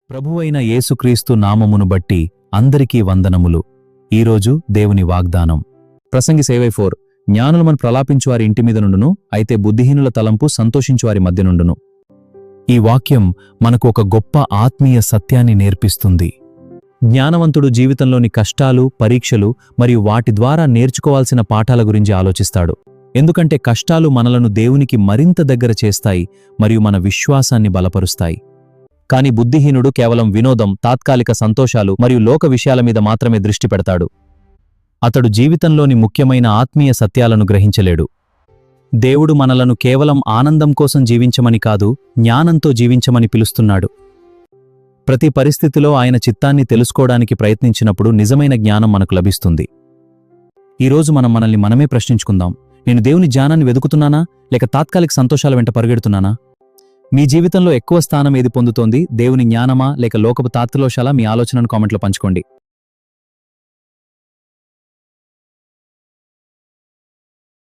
ప్రభువైన యేసుక్రీస్తు నామమును బట్టి అందరికీ వందనములు. ఈరోజు దేవుని వాగ్దానం. ప్రసంగి 4 జ్ఞానులమని ప్రలాపించువారి ఇంటి మీద నుండును, అయితే బుద్ధిహీనుల తలంపు సంతోషించువారి మధ్య నుండును. ఈ వాక్యం మనకు ఒక గొప్ప ఆత్మీయ సత్యాన్ని నేర్పిస్తుంది. జ్ఞానవంతుడు జీవితంలోని కష్టాలు, పరీక్షలు మరియు వాటి ద్వారా నేర్చుకోవాల్సిన పాఠాల గురించి ఆలోచిస్తాడు. ఎందుకంటే కష్టాలు మనలను దేవునికి మరింత దగ్గర చేస్తాయి మరియు మన విశ్వాసాన్ని బలపరుస్తాయి. కాని బుద్ధిహీనుడు కేవలం వినోదం, తాత్కాలిక సంతోషాలు మరియు లోక విషయాల మీద మాత్రమే దృష్టి పెడతాడు. అతడు జీవితంలోని ముఖ్యమైన ఆత్మీయ సత్యాలను గ్రహించలేడు. దేవుడు మనలను కేవలం ఆనందం కోసం జీవించమని కాదు, జ్ఞానంతో జీవించమని పిలుస్తున్నాడు. ప్రతి పరిస్థితిలో ఆయన చిత్తాన్ని తెలుసుకోవడానికి ప్రయత్నించినప్పుడు నిజమైన జ్ఞానం మనకు లభిస్తుంది. ఈరోజు మనల్ని మనమే ప్రశ్నించుకుందాం. నేను దేవుని జ్ఞానాన్ని వెదుకుతున్నానా, లేక తాత్కాలిక సంతోషాల వెంట పరిగెడుతున్నానా? మీ జీవితంలో ఎక్కువ స్థానం ఏది పొందుతోంది? దేవుని జ్ఞానమా, లేక లోకపు తాత్కాలికాలా? మీ ఆలోచనను కామెంట్లో పంచుకోండి.